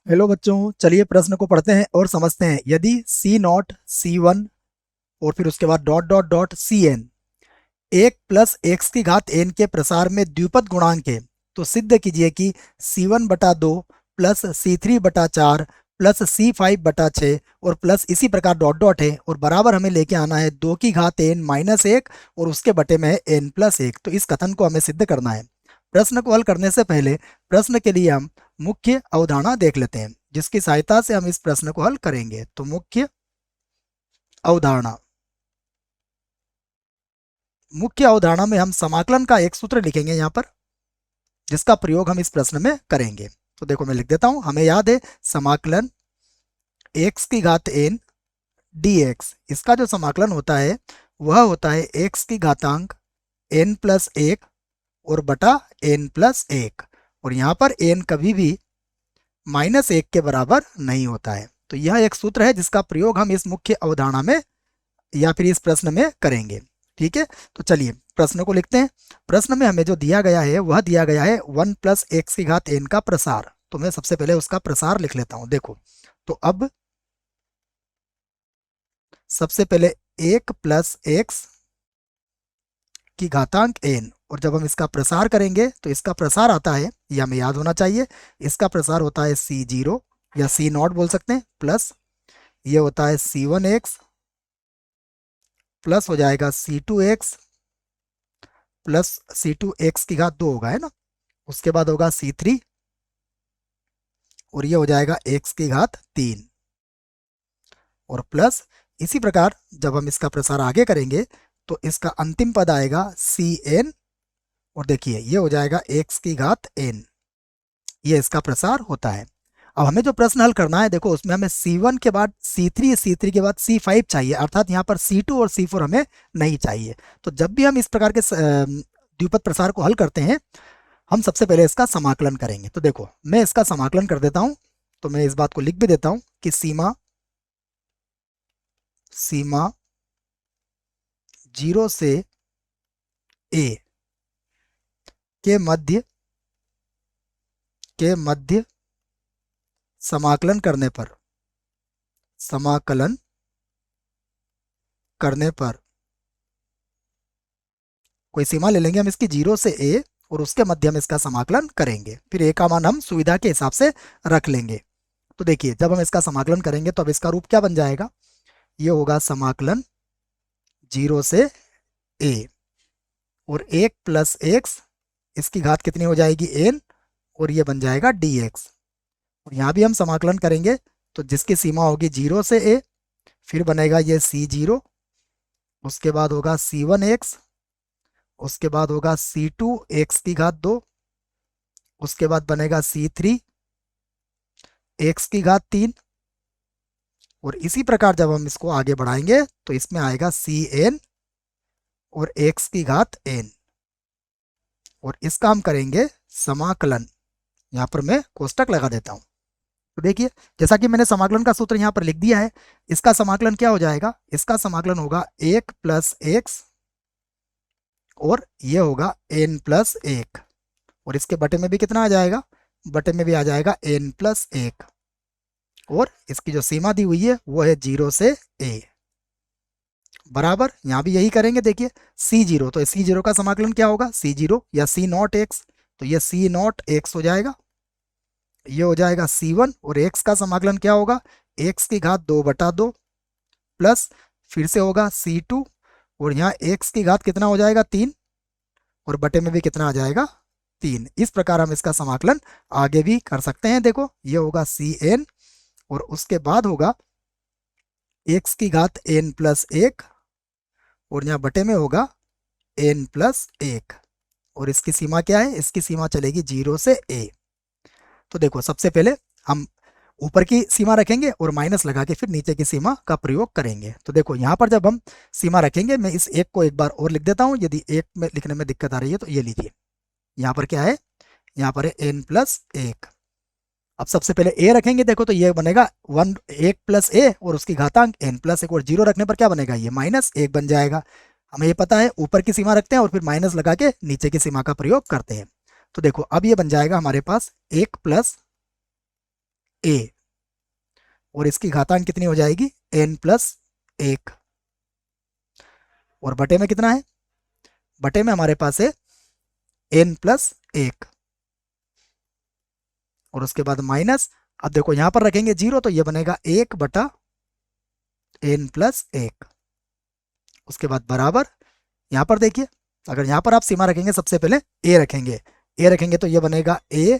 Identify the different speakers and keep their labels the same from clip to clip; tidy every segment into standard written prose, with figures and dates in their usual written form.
Speaker 1: Hello बच्चों, चलिए प्रश्न को पढ़ते हैं और समझते हैं। यदि सी नॉट सी वन और फिर उसके बाद dot dot dot C N एक प्लस एक्स की घात एन के प्रसार में द्विपद गुणांक है, तो सिद्ध कीजिए कि सी वन बटा दो प्लस सी थ्री बटा चार प्लस सी फाइव बटा छः और प्लस इसी प्रकार डॉट डॉट है और बराबर हमें लेके आना है दो की घात एन माइनस एक और उसके बटे में है एन प्लस एक। तो इस कथन को हमें सिद्ध करना है। प्रश्न को हल करने से पहले प्रश्न के लिए हम मुख्य अवधारणा देख लेते हैं, जिसकी सहायता से हम इस प्रश्न को हल करेंगे। तो मुख्य अवधारणा, मुख्य अवधारणा में हम समाकलन का एक सूत्र लिखेंगे यहाँ पर, जिसका प्रयोग हम इस प्रश्न में करेंगे। तो देखो मैं लिख देता हूं। हमें याद है समाकलन x की घात n dx, इसका जो समाकलन होता है वह होता है x की घातांक n प्लस एक और बटा n प्लस एक, और यहाँ पर n कभी भी माइनस एक के बराबर नहीं होता है। तो यह एक सूत्र है जिसका प्रयोग हम इस मुख्य अवधारणा में या फिर इस प्रश्न में करेंगे। ठीक है, तो चलिए प्रश्न को लिखते हैं। प्रश्न में हमें जो दिया गया है वह दिया गया है वन प्लस एक्स की घात एन का प्रसार। तो मैं सबसे पहले उसका प्रसार लिख लेता हूं। देखो, तो अब सबसे पहले एक प्लस एक्स की घातांक एन, और जब हम इसका प्रसार करेंगे तो इसका प्रसार आता है, यह हमें याद होना चाहिए, इसका प्रसार होता है सी जीरो या सी नॉट बोल सकते हैं, प्लस ये होता है सी वन एक्स प्लस हो जाएगा C two x plus C two x की घात दो होगा, है ना। उसके बाद होगा सी थ्री और ये हो जाएगा एक्स की घात तीन, और प्लस इसी प्रकार जब हम इसका प्रसार आगे करेंगे तो इसका अंतिम पद आएगा सी एन, और देखिए ये हो जाएगा एक्स की घात एन। ये इसका प्रसार होता है। अब हमें जो प्रश्न हल करना है, देखो उसमें हमें C1 के बाद C3, C3 के बाद C5 चाहिए, अर्थात यहाँ पर C2 और C4 हमें नहीं चाहिए। तो जब भी हम इस प्रकार के द्विपद प्रसार को हल करते हैं, हम सबसे पहले इसका समाकलन करेंगे। तो देखो मैं इसका समाकलन कर देता हूं। तो मैं इस बात को लिख भी देता हूं कि सीमा सीमा जीरो से ए के मध्य समाकलन करने पर कोई सीमा ले लेंगे हम इसकी जीरो से ए, और उसके मध्य हम इसका समाकलन करेंगे। फिर ए का मान हम सुविधा के हिसाब से रख लेंगे। तो देखिए जब हम इसका समाकलन करेंगे तो अब इसका रूप क्या बन जाएगा, ये होगा समाकलन जीरो से ए, और एक प्लस एक्स, इसकी घात कितनी हो जाएगी एन, और ये बन जाएगा डी एक्स। और यहाँ भी हम समाकलन करेंगे तो जिसकी सीमा होगी जीरो से ए, फिर बनेगा ये सी जीरो, उसके बाद होगा सी वन एक्स, उसके बाद होगा सी टू एक्स की घात दो, उसके बाद बनेगा सी थ्री एक्स की घात तीन, और इसी प्रकार जब हम इसको आगे बढ़ाएंगे तो इसमें आएगा सी एन और एक्स की घात एन, और इसका हम करेंगे समाकलन। यहाँ पर मैं कोष्टक लगा देता हूं। तो देखिए जैसा कि मैंने समाकलन का सूत्र यहाँ पर लिख दिया है, इसका समाकलन क्या हो जाएगा, इसका समाकलन होगा एक प्लस एक्स और ये होगा एन प्लस एक, और इसके बटे में भी कितना आ जाएगा, बटे में भी आ जाएगा एन प्लस एक, और इसकी जो सीमा दी हुई है वो है जीरो से ए, बराबर यहाँ भी यही करेंगे। देखिए सी जीरो, तो सी जीरो का समाकलन क्या होगा, सी जीरो या सी नॉट एक्स, तो ये सी नॉट एक्स हो जाएगा, ये हो जाएगा सी वन, और एक्स का समाकलन क्या होगा, एक्स की घात दो बटा दो, प्लस फिर से होगा सी टू, और यहाँ एक्स की घात कितना हो जाएगा तीन, और बटे में भी कितना आ जाएगा तीन। इस प्रकार हम इसका समाकलन आगे भी कर सकते हैं। देखो ये होगा सी एन, और उसके बाद होगा एक्स की घात एन प्लस एक, और यहाँ बटे में होगा एन प्लस एक, और इसकी सीमा क्या है, इसकी सीमा चलेगी जीरो से ए। तो देखो सबसे पहले हम ऊपर की सीमा रखेंगे और माइनस लगा के फिर नीचे की सीमा का प्रयोग करेंगे। तो देखो यहाँ पर जब हम सीमा रखेंगे, मैं इस एक को एक बार और लिख देता हूँ, यदि एक में लिखने में दिक्कत आ रही है तो ये लीजिए। यहाँ पर क्या है, यहाँ पर है एन प्लस एक। अब सबसे पहले ए रखेंगे, देखो तो ये बनेगा वन, एक प्लस ए और उसकी घातांक एन प्लस एक, और जीरो रखने पर क्या बनेगा, ये माइनस एक बन जाएगा। हमें ये पता है ऊपर की सीमा रखते हैं और फिर माइनस लगा के नीचे की सीमा का प्रयोग करते हैं। तो देखो अब ये बन जाएगा हमारे पास एक प्लस a, और इसकी घातांक कितनी हो जाएगी n+1, और बटे में कितना है, बटे में हमारे पास है n+1, और उसके बाद माइनस, अब देखो यहां पर रखेंगे 0 तो ये बनेगा 1/n+1, उसके बाद बराबर, यहां पर देखिए अगर यहां पर आप सीमा रखेंगे, सबसे पहले a रखेंगे तो ये बनेगा a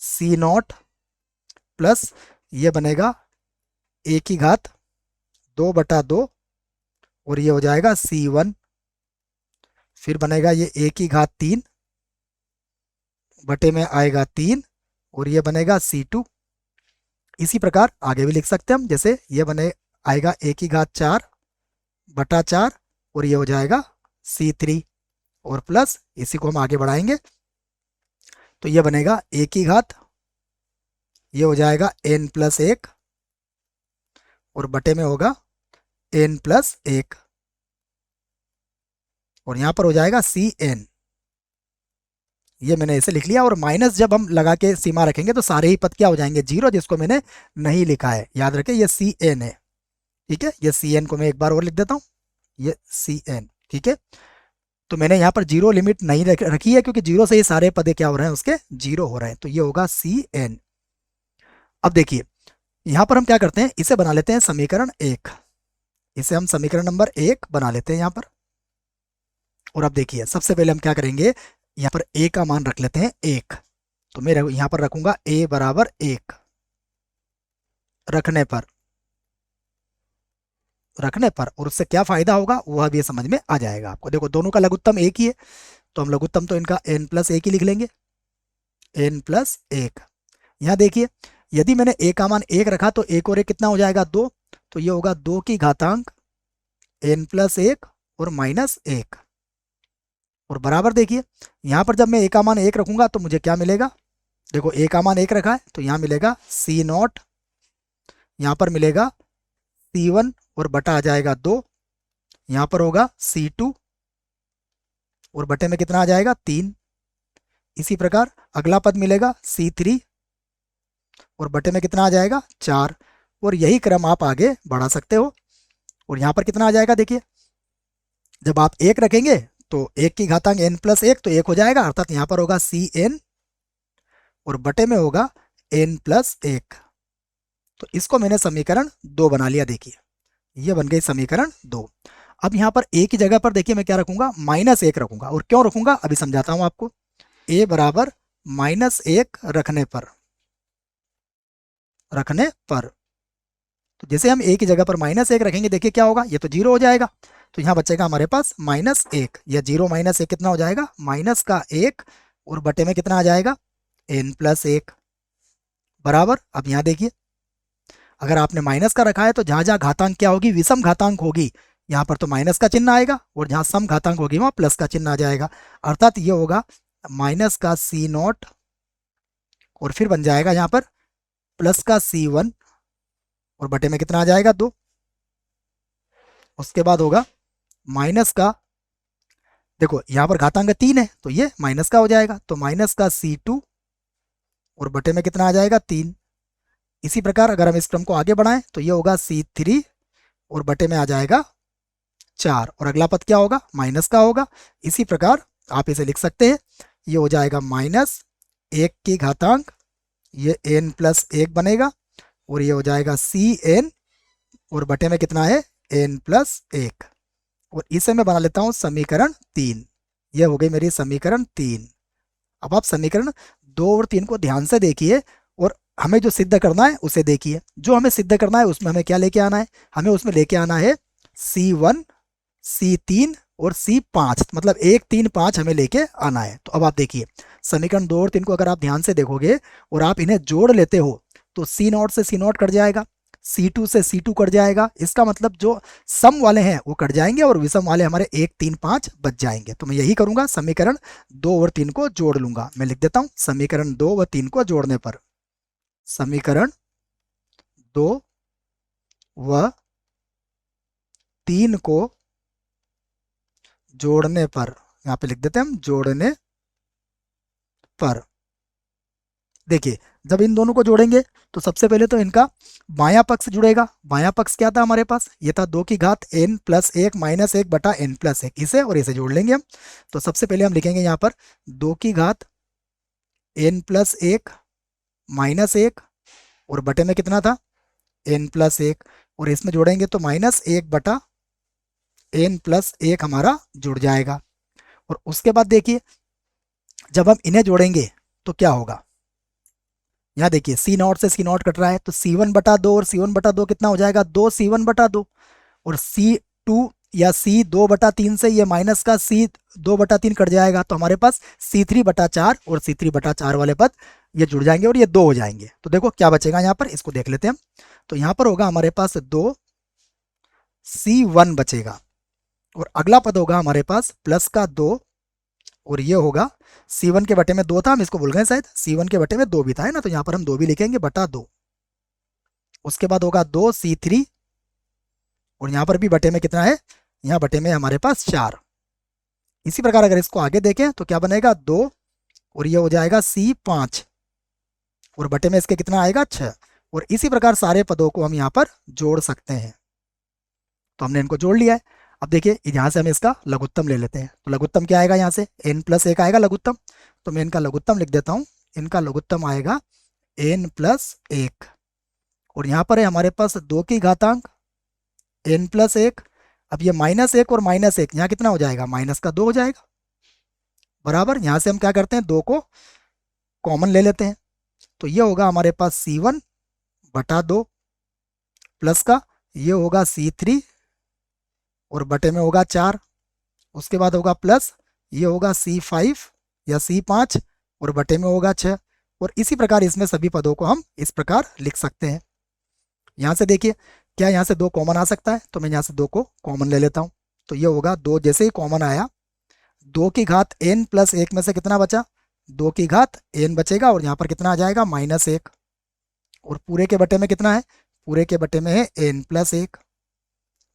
Speaker 1: c0 प्लस ये बनेगा a की घात 2/2, और ये हो जाएगा c1, फिर बनेगा ये a की घात 3 बटे में आएगा 3, और ये बनेगा c2। इसी प्रकार आगे भी लिख सकते हैं हम, जैसे ये बने आएगा a की घात 4/4, और ये हो जाएगा c3, और प्लस इसी को हम आगे बढ़ाएंगे तो ये बनेगा a की घात, ये हो जाएगा n+1, और बटे में होगा n+1, और यहां पर हो जाएगा cn, ये मैंने ऐसे लिख लिया। और माइनस जब हम लगा के सीमा रखेंगे तो सारे ही पद क्या हो जाएंगे 0, जिसको मैंने नहीं लिखा है, याद रखें ये cn है, ठीक है। ये cn को मैं एक बार और लिख देता हूं, ये cn, ठीक है। तो मैंने यहाँ पर 0 लिमिट नहीं रखी है, क्योंकि 0 से ही सारे पदे क्या हो रहे हैं उसके 0 हो रहे हैं, तो ये होगा cn। अब देखिए यहां पर हम क्या करते हैं, इसे बना लेते हैं समीकरण 1, इसे हम समीकरण नंबर 1 बना लेते हैं यहाँ पर। और अब देखिए सबसे पहले हम क्या करेंगे, यहाँ पर a का मान रख लेते हैं 1, तो मैं यहाँ पर रखूंगा a बराबर 1, रखने पर और उससे क्या फायदा होगा वह भी समझ में आ जाएगा आपको। देखो दोनों का लघुत्तम एक ही है, तो हम लघुत्तम तो इनका n+1 ही लिख लेंगे, n+1। यहाँ देखिए यदि मैंने a का मान 1 रखा तो 1 और 1 कितना हो जाएगा 2, तो ये होगा 2 की घातांक n+1 और -1, और बराबर देखिए यहाँ पर जब मैं a का मान 1 रखूंगा तो मुझे क्या मिलेगा, देखो a का मान 1 रखा है तो यहाँ मिलेगा c0, यहाँ पर मिलेगा c1 और बटा आ जाएगा 2, यहाँ पर होगा c2 और बटे में कितना आ जाएगा 3। इसी प्रकार अगला पद मिलेगा c3 और बटे में कितना आ जाएगा 4, और यही क्रम आप आगे बढ़ा सकते हो। और यहाँ पर कितना आ जाएगा, देखिए जब आप 1 रखेंगे तो 1 की घातांक n+1 तो 1 हो जाएगा, अर्थात यहाँ पर होगा cn और बटे में होगा n+1। तो इसको मैंने समीकरण 2 बना लिया, देखिए ये बन गई समीकरण 2। अब यहाँ पर a की जगह पर देखिए मैं क्या रखूंगा, -1 रखूंगा, और क्यों रखूंगा अभी समझाता हूं आपको। a बराबर -1 रखने पर, तो जैसे हम a की जगह पर -1 रखेंगे देखिए क्या होगा, ये तो 0 हो जाएगा, तो यहाँ बचेगा हमारे पास -1, या 0 -1 कितना हो जाएगा -1, और बटे में कितना आ जाएगा n+1 बराबर। अब यहाँ देखिए अगर आपने माइनस का रखा है तो जहां जहां घातांक क्या होगी, विषम घातांक होगी, यहाँ पर तो माइनस का चिन्ह आएगा, और जहां सम घातांक होगी वहां प्लस का चिन्ह आ जाएगा, अर्थात ये होगा -c0, और फिर बन जाएगा यहाँ पर +c1 और बटे में कितना आ जाएगा 2। उसके बाद होगा माइनस का, देखो यहाँ पर घातांक 3 है तो ये माइनस का हो जाएगा, तो -c2 और बटे में कितना आ जाएगा 3। इसी प्रकार अगर हम इस क्रम को आगे बढ़ाएं तो ये होगा c3 और बटे में आ जाएगा 4, और अगला पद क्या होगा, माइनस का होगा। इसी प्रकार आप इसे लिख सकते हैं, ये हो जाएगा -1 की घातांक, ये n+1 बनेगा, और ये हो जाएगा cn और बटे में कितना है n+1, और इसे मैं बना लेता हूं समीकरण 3। ये हो गई मेरी समीकरण 3। अब आप समीकरण 2 और 3 को ध्यान से देखिए, और हमें जो सिद्ध करना है उसे देखिए। जो हमें सिद्ध करना है उसमें हमें क्या लेके आना है, हमें उसमें लेके आना है c1, c3 और c5, मतलब 1 3 5 हमें लेके आना है। तो अब आप देखिए समीकरण 2 और 3 को अगर आप ध्यान से देखोगे और आप इन्हें जोड़ लेते हो तो c0 से c0 कट जाएगा, c2 से c2 कट जाएगा, इसका मतलब जो सम वाले हैं वो कट जाएंगे और विषम वाले हमारे 1 3 5 बच जाएंगे। तो मैं यही करूंगा, समीकरण 2 और 3 को जोड़ लूंगा। मैं लिख देता हूं समीकरण 2 व 3 को जोड़ने पर, समीकरण 2 व 3 को जोड़ने पर, यहां पे लिख देते हैं हम जोड़ने पर, देखिए जब इन दोनों को जोड़ेंगे तो सबसे पहले तो इनका बायां पक्ष जुड़ेगा। बायां पक्ष क्या था हमारे पास, ये था 2 की घात n प्लस 1 माइनस 1 बटा n प्लस 1, इसे और इसे जोड़ लेंगे हम। तो सबसे पहले हम लिखेंगे यहाँ पर 2 की घात n प्लस 1 माइनस 1 और बटे में कितना था n प्लस 1, और इसमें जोड़ेंगे तो माइनस 1 बटा n प्लस 1 हमारा जुड़ जाएगा। और उसके बाद देखिए जब हम इन्हें जोड़ेंगे तो क्या होगा, यहाँ देखिए सी नॉट से सी नॉट कट रहा है तो C1 बटा 2 और C1 बटा 2 कितना हो जाएगा 2C1 बटा 2, और C2 या C2 बटा 3 से ये माइनस का C2 बटा 3 कट जाएगा तो हमारे पास C3 बटा 4 और C3 बटा 4 वाले पद ये जुड़ जाएंगे और ये 2 हो जाएंगे। तो देखो क्या बचेगा यहाँ पर, इसको देख लेते हैं हम। तो यहाँ पर होगा हमारे पास 2C1 बचेगा, और अगला पद होगा हमारे पास प्लस का 2, और ये होगा C1 के बटे में 2 था, हम इसको भूल गए शायद, C1 के बटे में 2 भी था है ना, तो यहाँ पर हम 2 भी लिखेंगे बटा 2। उसके बाद होगा 2C3, और यहाँ पर भी बटे में कितना है, यहाँ बटे में हमारे पास 4। इसी प्रकार अगर इसको आगे देखें तो क्या बनेगा 2, और ये हो जाएगा C5, और बटे में इसके कितना आएगा 6। और इसी प्रकार सारे पदों को हम यहाँ पर जोड़ सकते हैं। तो हमने इनको जोड़ लिया है। अब देखिए यहाँ से हम इसका लघुत्तम ले लेते हैं। तो लघुत्तम क्या आएगा, यहाँ से n प्लस 1 आएगा लघुत्तम, तो मैं इनका लघुत्तम लिख देता हूँ। इनका लघुत्तम आएगा n प्लस 1, और यहाँ पर है हमारे पास 2 की घातांक n प्लस 1। अब ये माइनस 1 और माइनस 1 यहाँ कितना हो जाएगा, माइनस का 2 हो जाएगा बराबर। यहाँ से हम क्या करते हैं, 2 को कॉमन ले लेते हैं, तो ये होगा हमारे पास C1 बटा 2 प्लस का ये होगा C3 और बटे में होगा 4। उसके बाद होगा प्लस ये होगा C5 या C5 और बटे में होगा 6। और इसी प्रकार इसमें सभी पदों को हम इस प्रकार लिख सकते हैं। यहाँ से देखिए क्या यहाँ से 2 कॉमन आ सकता है, तो मैं यहाँ से 2 को कॉमन ले लेता हूँ। तो ये होगा 2 जैसे ही कॉमन आया, 2 की घात n प्लस 1 में से कितना बचा, 2 की घात n बचेगा, और यहाँ पर कितना आ जाएगा माइनस 1, और पूरे के बटे में कितना है, पूरे के बटे में है n प्लस 1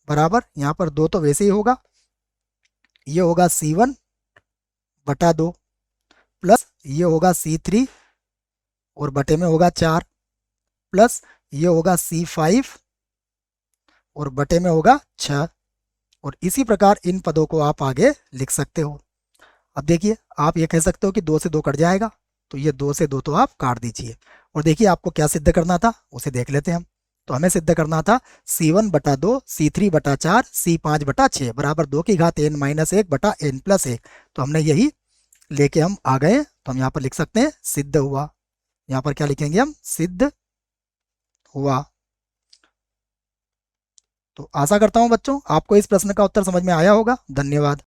Speaker 1: बराबर। यहाँ पर 2 तो वैसे ही होगा, ये होगा C1 बटा 2 प्लस ये होगा C3 और बटे में होगा 4 प्लस ये होगा C5 और बटे में होगा 6। और इसी प्रकार इन पदों को आप आगे लिख सकते हो। अब देखिए आप ये कह सकते हो कि 2 से 2 कट जाएगा, तो ये 2 से 2 तो आप काट दीजिए। और देखिए आपको क्या सिद्ध करना था उसे देख लेते हैं हम। तो हमें सिद्ध करना था C1 बटा 2 C3 बटा 4 C5 बटा 6 बराबर 2 की घात n माइनस 1 बटा n प्लस 1। तो हमने यही लेके हम आ गए, तो हम यहाँ पर लिख सकते हैं सिद्ध हुआ। यहाँ पर क्या लिखेंगे हम, सिद्ध हुआ। तो आशा करता हूँ बच्चों आपको इस प्रश्न का उत्तर समझ में आया होगा। धन्यवाद।